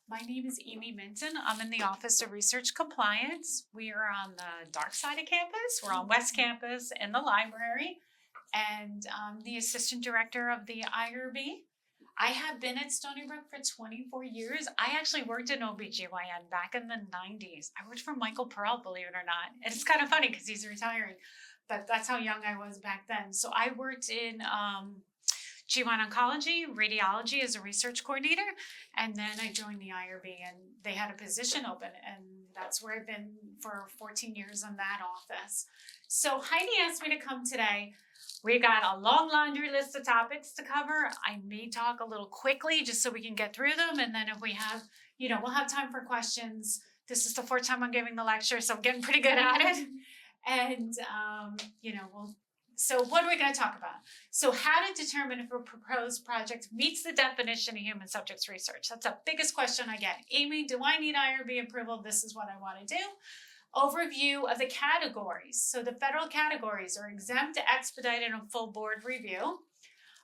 My name is Amy Minton. I'm in the Office of Research Compliance. We are on the dark side of campus. We're on West Campus in the library, and I'm the Assistant Director of the IRB. I have been at Stony Brook for 24 years. I actually worked in OBGYN back in the 90s. I worked for Michael Pearl, believe it or not. And it's kind of funny because he's retiring, but that's how young I was back then. So I worked in GYN oncology, radiology as a research coordinator, and then I joined the IRB and they had a position open, and that's where I've been for 14 years in that office. So Heidi asked me to come today. We got a long laundry list of topics to cover. I may talk a little quickly just so we can get through them, and then if we have, we'll have time for questions. This is the fourth time I'm giving the lecture, so I'm getting pretty good at it. And, so what are we going to talk about? So how to determine if a proposed project meets the definition of human subjects research. That's the biggest question I get. Amy, do I need IRB approval? This is what I want to do. Overview of the categories. So the federal categories are exempt, expedited, and full board review.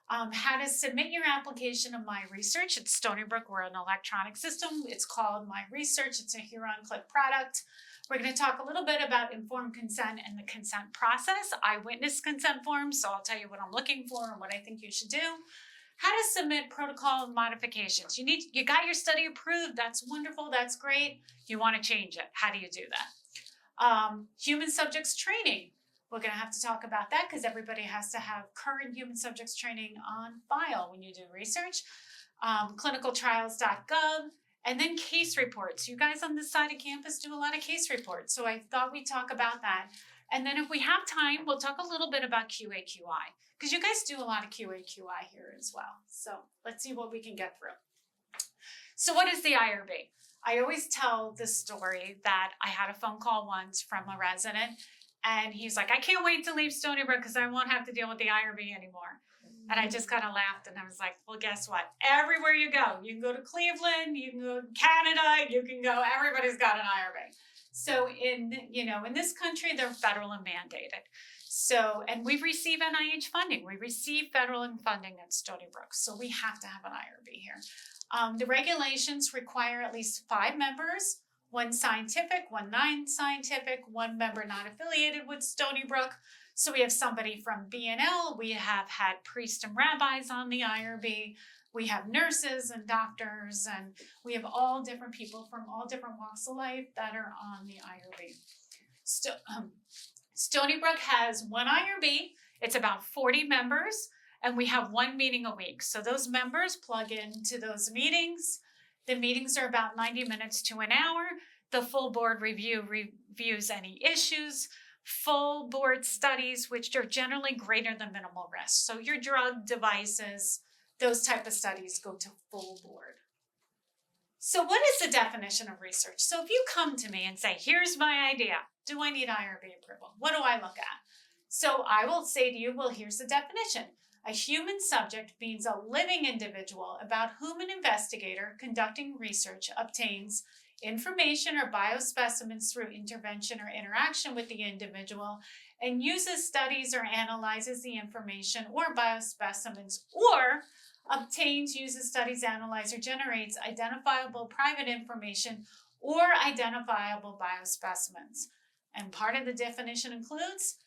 How to submit your application of My Research. At Stony Brook, we're an electronic system. It's called My Research. It's a Huron Click product. We're going to talk a little bit about informed consent and the consent process. I witnessed consent forms, so I'll tell you what I'm looking for and what I think you should do. How to submit protocol modifications. You got your study approved. That's wonderful. That's great. You want to change it. How do you do that? Human subjects training. We're going to have to talk about that because everybody has to have current human subjects training on file when you do research. Clinicaltrials.gov. And then case reports. You guys on this side of campus do a lot of case reports, so I thought we'd talk about that. And then if we have time, we'll talk a little bit about QA/QI, because you guys do a lot of QA/QI here as well. So let's see what we can get through. So what is the IRB? I always tell the story that I had a phone call once from a resident, and he's like, I can't wait to leave Stony Brook because I won't have to deal with the IRB anymore. And I just kind of laughed and I was like, well, guess what? Everywhere you go, you can go to Cleveland, you can go to Canada, you can go, everybody's got an IRB. So in this country, they're federal and mandated. So, and we receive NIH funding. We receive federal funding at Stony Brook. So we have to have an IRB here. The regulations require at least 5 members, 1 scientific, 1 non-scientific, 1 member not affiliated with Stony Brook. So we have somebody from BNL, we have had priests and rabbis on the IRB, we have nurses and doctors, and we have all different people from all different walks of life that are on the IRB. Stony Brook has 1 IRB, it's about 40 members, and we have 1 meeting a week. So those members plug into those meetings. The meetings are about 90 minutes to an hour. The full board reviews any issues. Full board studies, which are generally greater than minimal risk. So your drug devices, those type of studies go to full board. So what is the definition of research? So if you come to me and say, here's my idea, do I need IRB approval? What do I look at? So I will say to you, well, here's the definition. A human subject means a living individual about whom an investigator conducting research obtains information or biospecimens through intervention or interaction with the individual and uses, studies, or analyzes the information or biospecimens, or obtains, uses, studies, analyzes, or generates identifiable private information or identifiable biospecimens. And part of the definition includes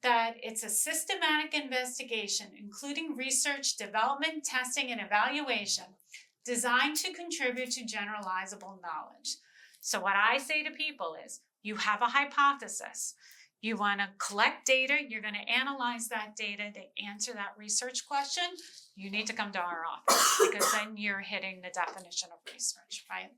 that it's a systematic investigation, including research, development, testing, and evaluation, designed to contribute to generalizable knowledge. So what I say to people is, you have a hypothesis. You want to collect data. You're going to analyze that data to answer that research question. You need to come to our office because then you're hitting the definition of research, right?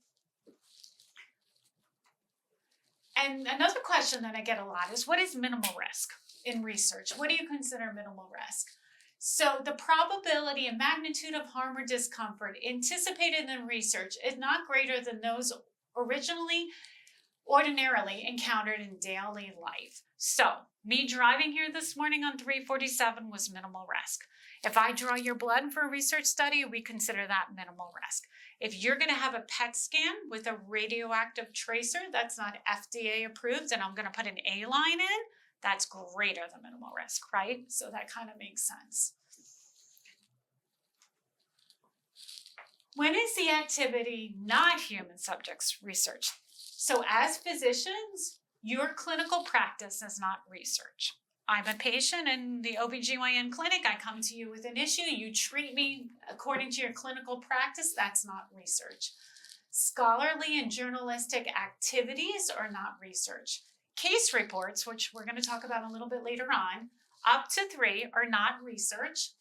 And another question that I get a lot is, what is minimal risk in research? What do you consider minimal risk? So the probability and magnitude of harm or discomfort anticipated in research is not greater than those ordinarily encountered in daily life. So me driving here this morning on 347 was minimal risk. If I draw your blood for a research study, we consider that minimal risk. If you're going to have a PET scan with a radioactive tracer that's not FDA approved and I'm going to put an A line in, that's greater than minimal risk, right? So that kind of makes sense. When is the activity not human subjects research? So as physicians, your clinical practice is not research. I'm a patient in the OBGYN clinic. I come to you with an issue. You treat me according to your clinical practice. That's not research. Scholarly and journalistic activities are not research. Case reports, which we're going to talk about a little bit later on, up to 3 are not research.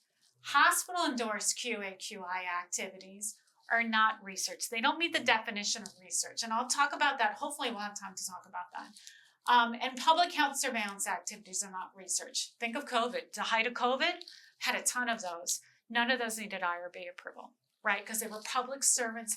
Hospital-endorsed QA/QI activities are not research. They don't meet the definition of research. And I'll talk about that. Hopefully we'll have time to talk about that. And public health surveillance activities are not research. Think of COVID. The height of COVID, had a ton of those. None of those needed IRB approval, right? Because they were public service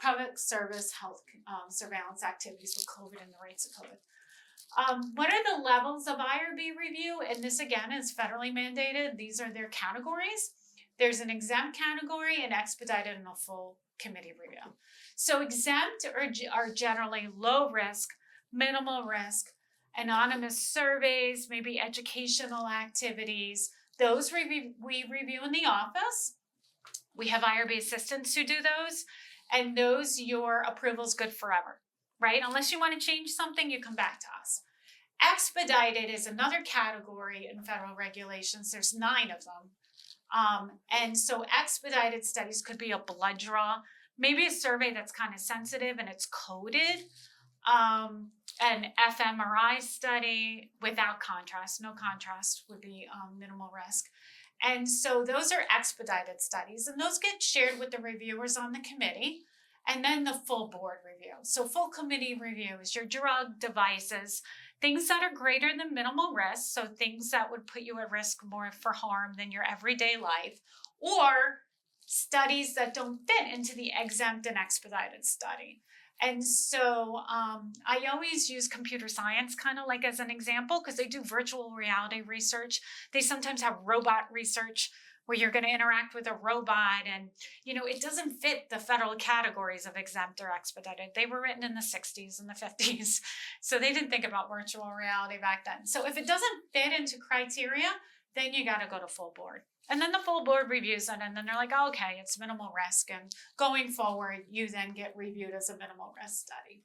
health surveillance activities with COVID and the rates of COVID. What are the levels of IRB review? And this again is federally mandated. These are their categories. There's an exempt category, an expedited, and a full committee review. So exempt are generally low risk, minimal risk, anonymous surveys, maybe educational activities. Those we review in the office. We have IRB assistants who do those, and those your approval is good forever, right? Unless you want to change something, you come back to us. Expedited is another category in federal regulations. There's 9 of them. And so expedited studies could be a blood draw, maybe a survey that's kind of sensitive and it's coded, an fMRI study without contrast. No contrast would be minimal risk. And so those are expedited studies, and those get shared with the reviewers on the committee, and then the full board review. So full committee review is your drug, devices, things that are greater than minimal risk, so things that would put you at risk more for harm than your everyday life, or studies that don't fit into the exempt and expedited study. And so I always use computer science kind of like as an example, because they do virtual reality research. They sometimes have robot research where you're going to interact with a robot, and it doesn't fit the federal categories of exempt or expedited. They were written in the 60s and the 50s, so they didn't think about virtual reality back then. So if it doesn't fit into criteria, then you got to go to full board. And then the full board reviews it, and then they're like, oh, okay, it's minimal risk, and going forward, you then get reviewed as a minimal risk study.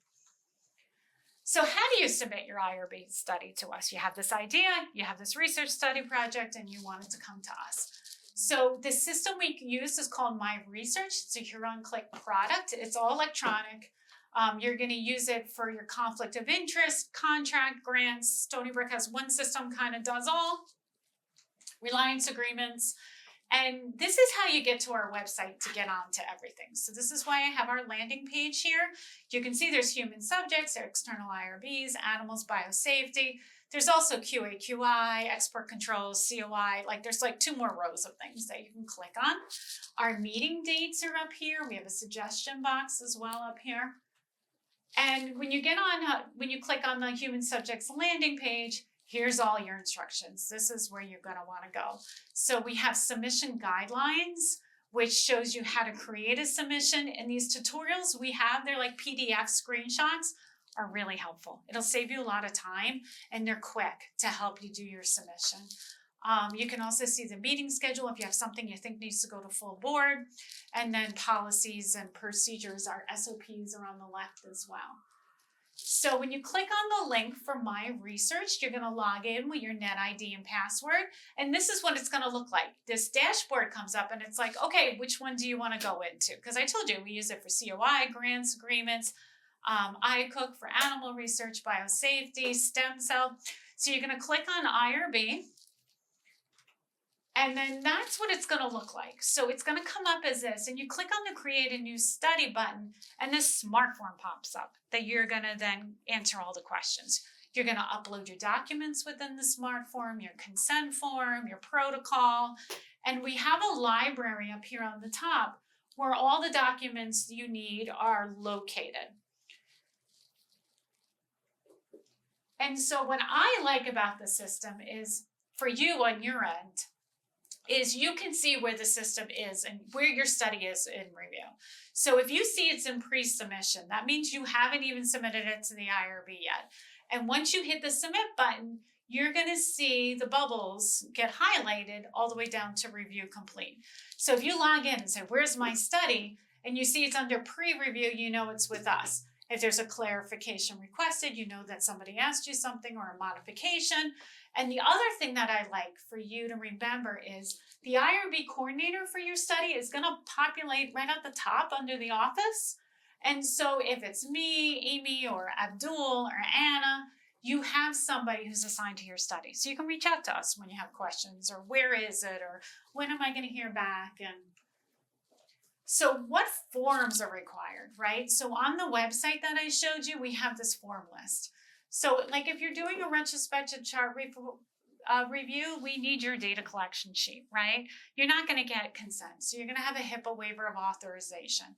So how do you submit your IRB study to us? You have this idea, you have this research study project, and you want it to come to us. So the system we use is called My Research. It's a Huron-Click product. It's all electronic. You're going to use it for your conflict of interest, contract, grants. Stony Brook has one system, kind of does all. Reliance agreements. And this is how you get to our website to get on to everything. So this is why I have our landing page here. You can see there's human subjects, external IRBs, animals, biosafety. There's also QA/QI, export controls, COI, there's 2 more rows of things that you can click on. Our meeting dates are up here. We have a suggestion box as well up here. And when you click on the human subjects landing page, here's all your instructions. This is where you're going to want to go. So we have submission guidelines, which shows you how to create a submission. And these tutorials we have, they're like PDF screenshots, are really helpful. It'll save you a lot of time, and they're quick to help you do your submission. You can also see the meeting schedule if you have something you think needs to go to full board. And then policies and procedures, our SOPs are on the left as well. So when you click on the link for My Research, you're going to log in with your NetID and password. And this is what it's going to look like. This dashboard comes up and it's like, okay, which one do you want to go into? Because I told you we use it for COI, grants, agreements, iCook for animal research, biosafety, stem cell. So you're going to click on IRB. And then that's what it's going to look like. So it's going to come up as this, and you click on the Create a New Study button, and this smart form pops up that you're going to then answer all the questions. You're going to upload your documents within the smart form, your consent form, your protocol, and we have a library up here on the top where all the documents you need are located. And so what I like about the system is, for you on your end, is you can see where the system is and where your study is in review. So if you see it's in pre-submission, that means you haven't even submitted it to the IRB yet. And once you hit the submit button, you're going to see the bubbles get highlighted all the way down to review complete. So if you log in and say, where's my study? and you see it's under pre-review, you know it's with us. If there's a clarification requested, you know that somebody asked you something or a modification. And the other thing that I like for you to remember is the IRB coordinator for your study is going to populate right at the top under the office. And so if it's me, Amy, or Abdul, or Anna, you have somebody who's assigned to your study. So you can reach out to us when you have questions, or where is it, or when am I going to hear back? And so what forms are required, right? So on the website that I showed you, we have this form list. So like if you're doing a retrospective chart review, we need your data collection sheet, right? You're not going to get consent. So you're going to have a HIPAA waiver of authorization.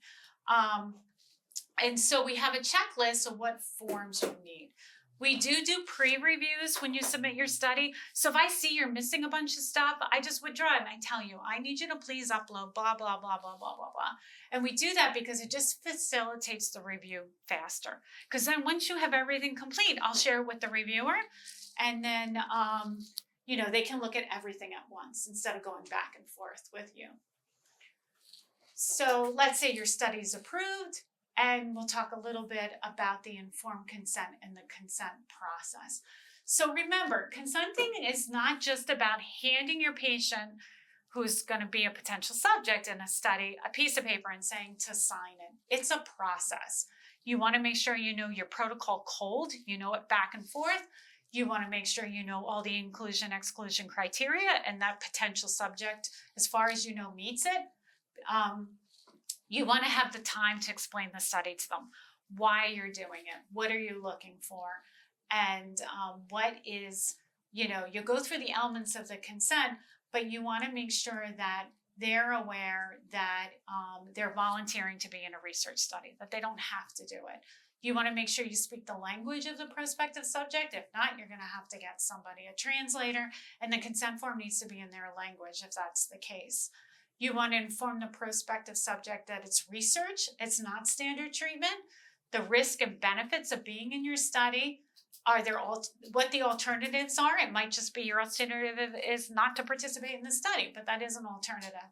And so we have a checklist of what forms you need. We do pre-reviews when you submit your study. So if I see you're missing a bunch of stuff, I just withdraw it and I tell you, I need you to please upload blah, blah, blah, blah, blah, blah, blah. And we do that because it just facilitates the review faster. Because then once you have everything complete, I'll share it with the reviewer. And then, they can look at everything at once instead of going back and forth with you. So let's say your study is approved. And we'll talk a little bit about the informed consent and the consent process. So remember, consenting is not just about handing your patient, who's going to be a potential subject in a study, a piece of paper and saying to sign it. It's a process. You want to make sure you know your protocol cold, you know it back and forth. You want to make sure you know all the inclusion, exclusion criteria, and that potential subject, as far as you know, meets it. You want to have the time to explain the study to them, why you're doing it, what are you looking for, and what is, you go through the elements of the consent, but you want to make sure that they're aware that they're volunteering to be in a research study, that they don't have to do it. You want to make sure you speak the language of the prospective subject. If not, you're going to have to get somebody, a translator, and the consent form needs to be in their language if that's the case. You want to inform the prospective subject that it's research, it's not standard treatment. The risk and benefits of being in your study, what the alternatives are. It might just be your alternative is not to participate in the study, but that is an alternative.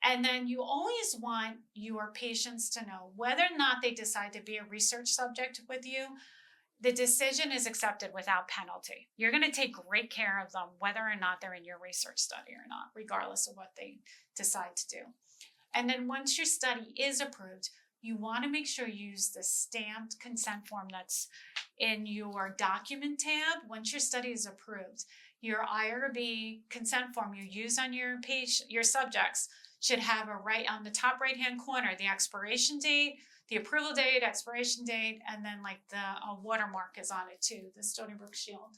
And then you always want your patients to know whether or not they decide to be a research subject with you, the decision is accepted without penalty. You're going to take great care of them, whether or not they're in your research study or not, regardless of what they decide to do. And then once your study is approved, you want to make sure you use the stamped consent form that's in your document tab. Once your study is approved, your IRB consent form you use on your subjects should have on the top right-hand corner, the expiration date, the approval date, expiration date, and then like the watermark is on it too, the Stony Brook Shield.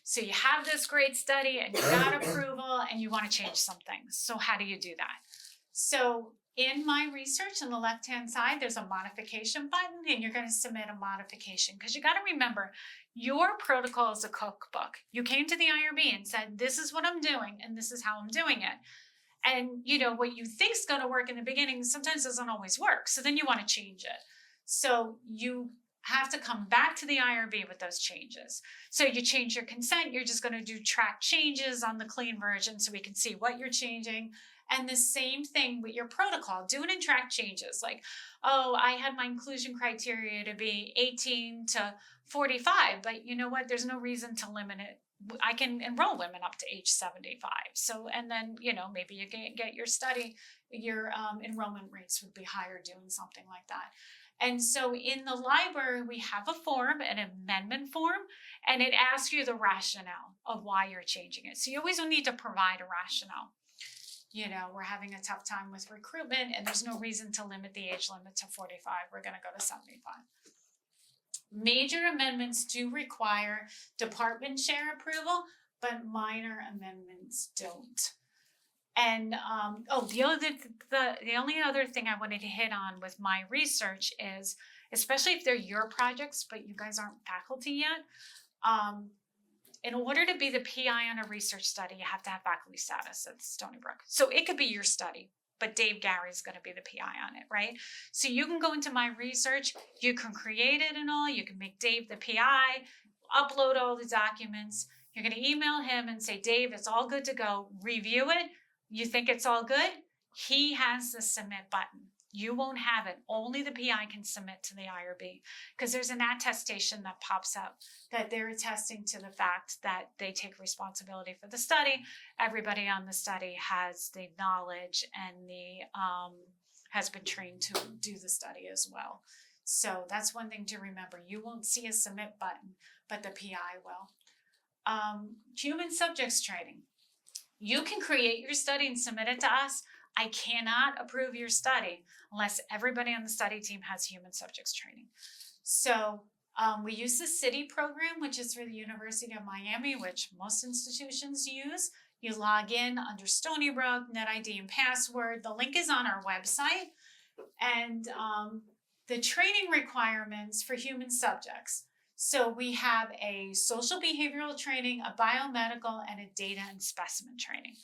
So you have this great study and you got approval and you want to change some things. So how do you do that? So in my research on the left-hand side, there's a modification button and you're going to submit a modification because you got to remember your protocol is a cookbook. You came to the IRB and said, this is what I'm doing and this is how I'm doing it. And what you think is going to work in the beginning sometimes doesn't always work. So then you want to change it. So you have to come back to the IRB with those changes. So you change your consent, you're just going to do track changes on the clean version so we can see what you're changing. And the same thing with your protocol, do it in track changes. Like, I had my inclusion criteria to be 18 to 45, but you know what? There's no reason to limit it. I can enroll women up to age 75. So, and then, maybe you get your study, your enrollment rates would be higher doing something like that. And so in the library, we have a form, an amendment form, and it asks you the rationale of why you're changing it. So you always need to provide a rationale. We're having a tough time with recruitment and there's no reason to limit the age limit to 45. We're going to go to 75. Major amendments do require department chair approval, but minor amendments don't. And the only other thing I wanted to hit on with my research is, especially if they're your projects, but you guys aren't faculty yet, in order to be the PI on a research study, you have to have faculty status at Stony Brook. So it could be your study, but Dave Gary is going to be the PI on it, right? So you can go into my research, you can create it and all, you can make Dave the PI, upload all the documents. You're going to email him and say, Dave, it's all good to go. Review it. You think it's all good? he has the submit button. You won't have it. Only the PI can submit to the IRB because there's an attestation that pops up that they're attesting to the fact that they take responsibility for the study. Everybody on the study has the knowledge and has been trained to do the study as well. So that's one thing to remember. You won't see a submit button, but the PI will. Human subjects training. You can create your study and submit it to us. I cannot approve your study unless everybody on the study team has human subjects training. So we use the CITI program, which is for the University of Miami, which most institutions use. You log in under Stony Brook, NetID and password. The link is on our website. And the training requirements for human subjects. So we have a social behavioral training, a biomedical, and a data and specimen training.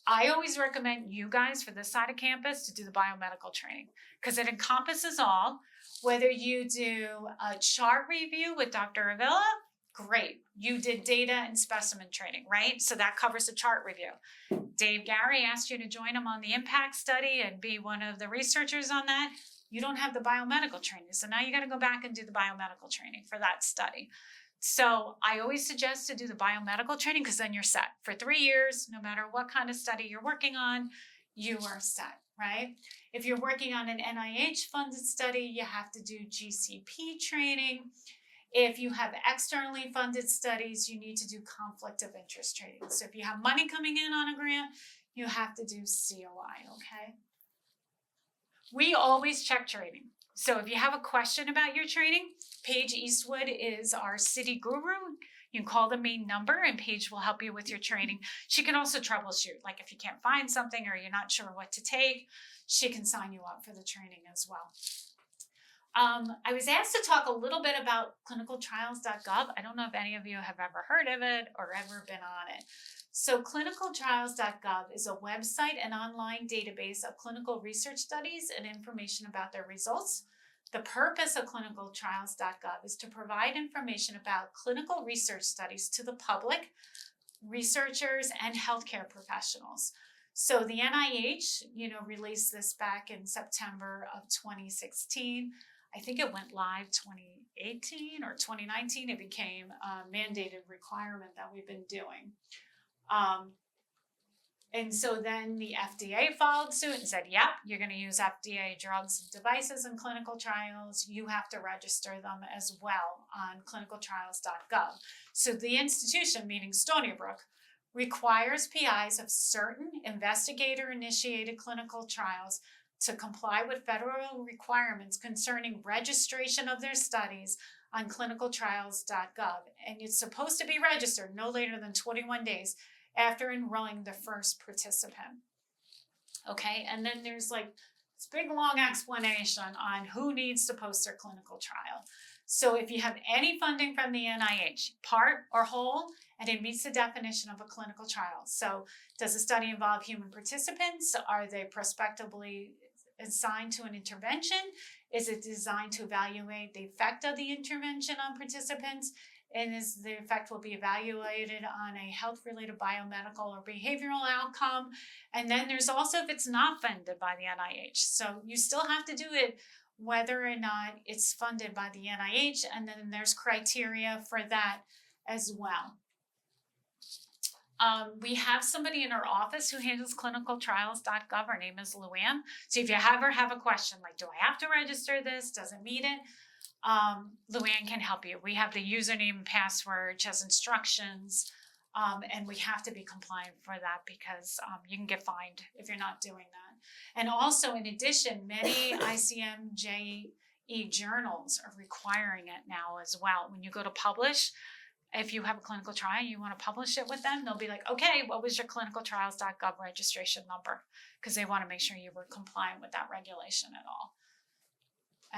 I always recommend you guys for this side of campus to do the biomedical training because it encompasses all. Whether you do a chart review with Dr. Avila, great. You did data and specimen training, right? So that covers the chart review. Dave Gary asked you to join him on the impact study and be one of the researchers on that. You don't have the biomedical training. So now you got to go back and do the biomedical training for that study. So I always suggest to do the biomedical training because then you're set for 3 years. No matter what kind of study you're working on, you are set, right? If you're working on an NIH funded study, you have to do GCP training. If you have externally funded studies, you need to do conflict of interest training. So if you have money coming in on a grant, you have to do COI, okay? We always check training. So if you have a question about your training, Paige Eastwood is our city guru. You can call the main number and Paige will help you with your training. She can also troubleshoot, like if you can't find something or you're not sure what to take, she can sign you up for the training as well. I was asked to talk a little bit about clinicaltrials.gov. I don't know if any of you have ever heard of it or ever been on it. So clinicaltrials.gov is a website and online database of clinical research studies and information about their results. The purpose of clinicaltrials.gov is to provide information about clinical research studies to the public, researchers, and healthcare professionals. So the NIH, released this back in September of 2016. I think it went live 2018 or 2019. It became a mandated requirement that we've been doing. And so then the FDA followed suit and said, yep, you're going to use FDA drugs and devices in clinical trials. You have to register them as well on clinicaltrials.gov. So the institution, meaning Stony Brook, requires PIs of certain investigator-initiated clinical trials to comply with federal requirements concerning registration of their studies on clinicaltrials.gov. And it's supposed to be registered no later than 21 days after enrolling the first participant. Okay, and then there's like this big long explanation on who needs to post their clinical trial. So if you have any funding from the NIH, part or whole, and it meets the definition of a clinical trial. So does the study involve human participants? Are they prospectively assigned to an intervention? Is it designed to evaluate the effect of the intervention on participants? And is the effect will be evaluated on a health-related biomedical or behavioral outcome? And then there's also if it's not funded by the NIH. So you still have to do it whether or not it's funded by the NIH, and then there's criteria for that as well. We have somebody in our office who handles clinicaltrials.gov. Her name is Luann. So if you ever have a question like, do I have to register this? Does it meet it? Luann can help you. We have the username and password, which has instructions, and we have to be compliant for that because you can get fined if you're not doing that. And also, in addition, many ICMJE journals are requiring it now as well. When you go to publish, if you have a clinical trial and you want to publish it with them, they'll be like, okay, what was your clinicaltrials.gov registration number? Because they want to make sure you were compliant with that regulation at all.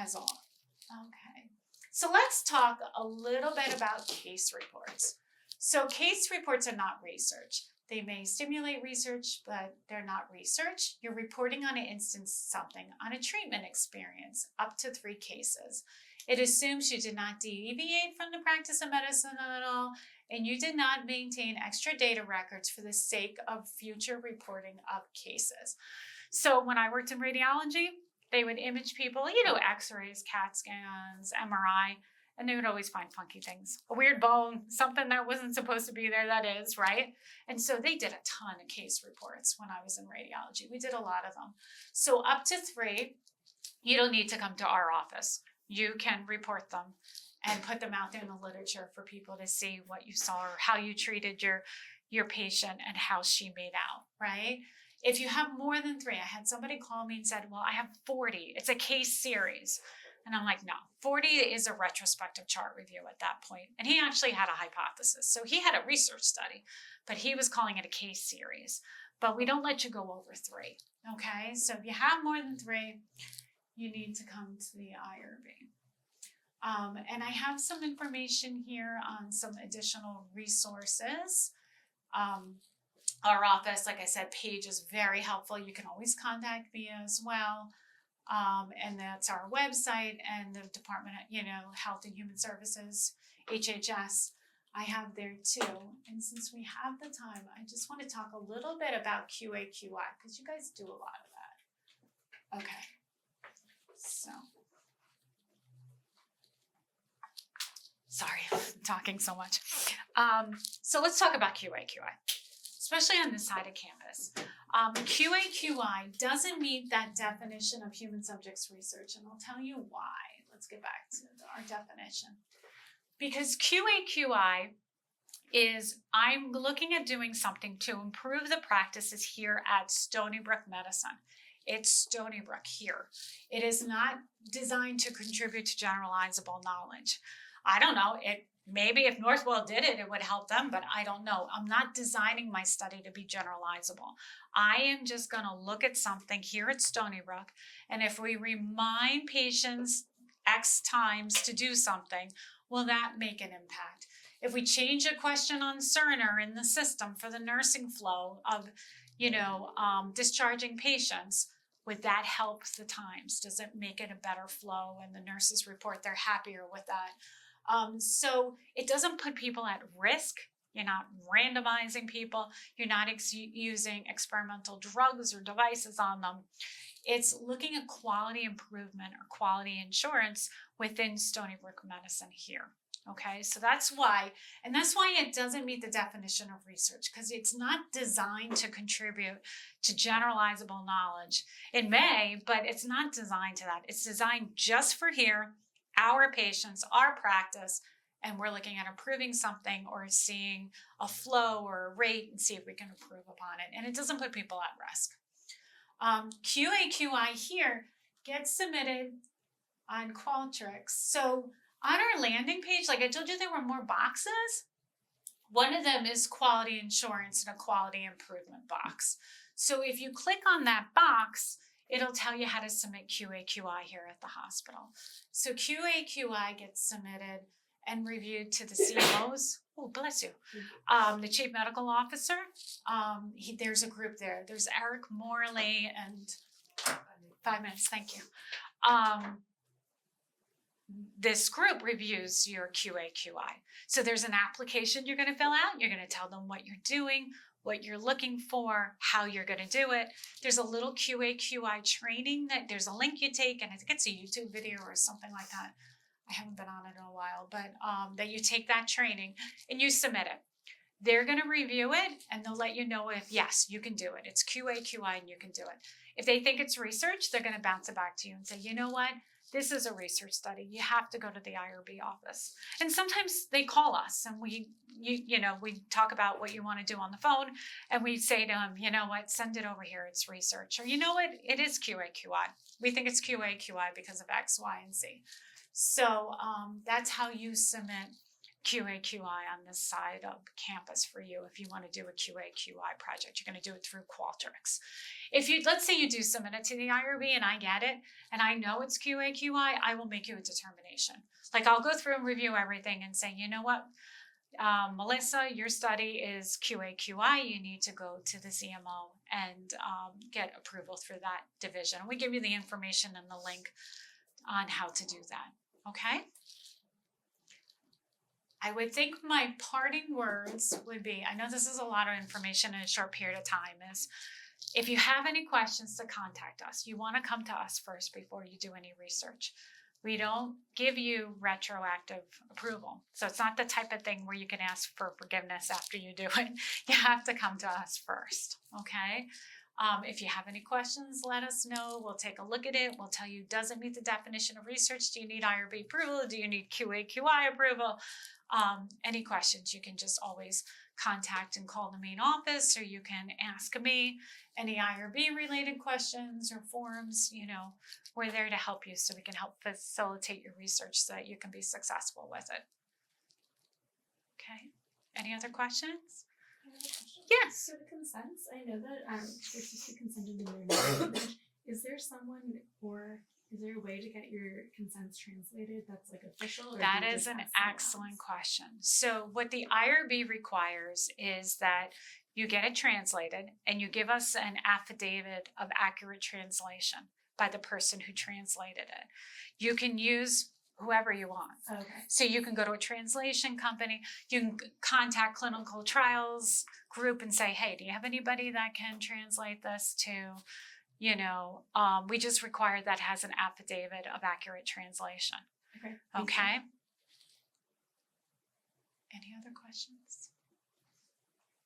Okay, so let's talk a little bit about case reports. So case reports are not research. They may stimulate research, but they're not research. You're reporting on an instance something, on a treatment experience, up to 3 cases. It assumes you did not deviate from the practice of medicine at all, and you did not maintain extra data records for the sake of future reporting of cases. So when I worked in radiology, they would image people, you know, x-rays, CAT scans, MRI, and they would always find funky things. A weird bone, something that wasn't supposed to be there that is, right? And so they did a ton of case reports when I was in radiology. We did a lot of them. So up to 3, you don't need to come to our office. You can report them and put them out there in the literature for people to see what you saw or how you treated your patient and how she made out, right? If you have more than 3, I had somebody call me and said, well, I have 40. It's a case series. And I'm like, no, 40 is a retrospective chart review at that point. And he actually had a hypothesis. So he had a research study, but he was calling it a case series. But we don't let you go over 3, okay? So if you have more than 3, you need to come to the IRB. And I have some information here on some additional resources. Our office, like I said, Paige is very helpful. You can always contact me as well. And that's our website and the Department of, you know, Health and Human Services, HHS, I have there too. And since we have the time, I just want to talk a little bit about QA/QI because you guys do a lot of that. Okay, so. Sorry, I'm talking so much. So let's talk about QA/QI, especially on this side of campus. QA/QI doesn't meet that definition of human subjects research, and I'll tell you why. Let's get back to our definition. Because QA/QI is I'm looking at doing something to improve the practices here at Stony Brook Medicine. It's Stony Brook here. It is not designed to contribute to generalizable knowledge. I don't know, maybe if Northwell did it, it would help them, but I don't know. I'm not designing my study to be generalizable. I am just gonna look at something here at Stony Brook, and if we remind patients X times to do something, will that make an impact? If we change a question on Cerner in the system for the nursing flow of, discharging patients, would that help the times? Does it make it a better flow and the nurses report they're happier with that? So it doesn't put people at risk. You're not randomizing people. You're not using experimental drugs or devices on them. It's looking at quality improvement or quality insurance within Stony Brook Medicine here. Okay, so that's why it doesn't meet the definition of research, because it's not designed to contribute to generalizable knowledge. It may, but it's not designed to that. It's designed just for here, our patients, our practice, and we're looking at improving something or seeing a flow or a rate and see if we can improve upon it. And it doesn't put people at risk. QA/QI here gets submitted on Qualtrics. So on our landing page, like I told you, there were more boxes. One of them is quality insurance and a quality improvement box. So if you click on that box, it'll tell you how to submit QA/QI here at the hospital. So QA/QI gets submitted and reviewed to the CMOs. Oh, bless you. The chief medical officer. There's a group there. There's Eric Morley and 5 minutes. Thank you. This group reviews your QA/QI. So there's an application you're going to fill out. You're going to tell them what you're doing, what you're looking for, how you're going to do it. There's a little QA/QI training that there's a link you take, and I think it's a YouTube video or something like that. I haven't been on it in a while, but that you take that training and you submit it. They're going to review it and they'll let you know if, yes, you can do it. It's QA/QI and you can do it. If they think it's research, they're going to bounce it back to you and say, you know what? This is a research study. You have to go to the IRB office. And sometimes they call us and we talk about what you want to do on the phone, and we say to them, you know what, send it over here. It's research. Or you know what, it is QA/QI. We think it's QA/QI because of X, Y, and Z. So that's how you submit QA/QI on this side of campus for you. If you want to do a QA/QI project, you're going to do it through Qualtrics. Let's say you do submit it to the IRB and I get it and I know it's QA/QI, I will make you a determination. Like I'll go through and review everything and say, you know what, Melissa, your study is QA/QI. You need to go to the CMO and get approval through that division. We give you the information and the link on how to do that. Okay? I would think my parting words would be, I know this is a lot of information in a short period of time, is If you have any questions, to contact us. You want to come to us first before you do any research. We don't give you retroactive approval. So it's not the type of thing where you can ask for forgiveness after you do it. You have to come to us first, okay? If you have any questions, let us know. We'll take a look at it. We'll tell you, does it meet the definition of research? Do you need IRB approval? Do you need QA/QI approval? Any questions, you can just always contact and call the main office, or you can ask me any IRB related questions or forms. We're there to help you, so we can help facilitate your research so that you can be successful with it. Okay, any other questions? Yes. So the consents, I know that there's just a consent in your language. Is there someone, or is there a way to get your consents translated that's like official? Or That is an excellent question. So what the IRB requires is that you get it translated and you give us an affidavit of accurate translation by the person who translated it. You can use whoever you want. Okay. So you can go to a translation company, you can contact Clinical Trials Group and say, hey, do you have anybody that can translate this to, we just require that has an affidavit of accurate translation. Okay. Okay. Any other questions?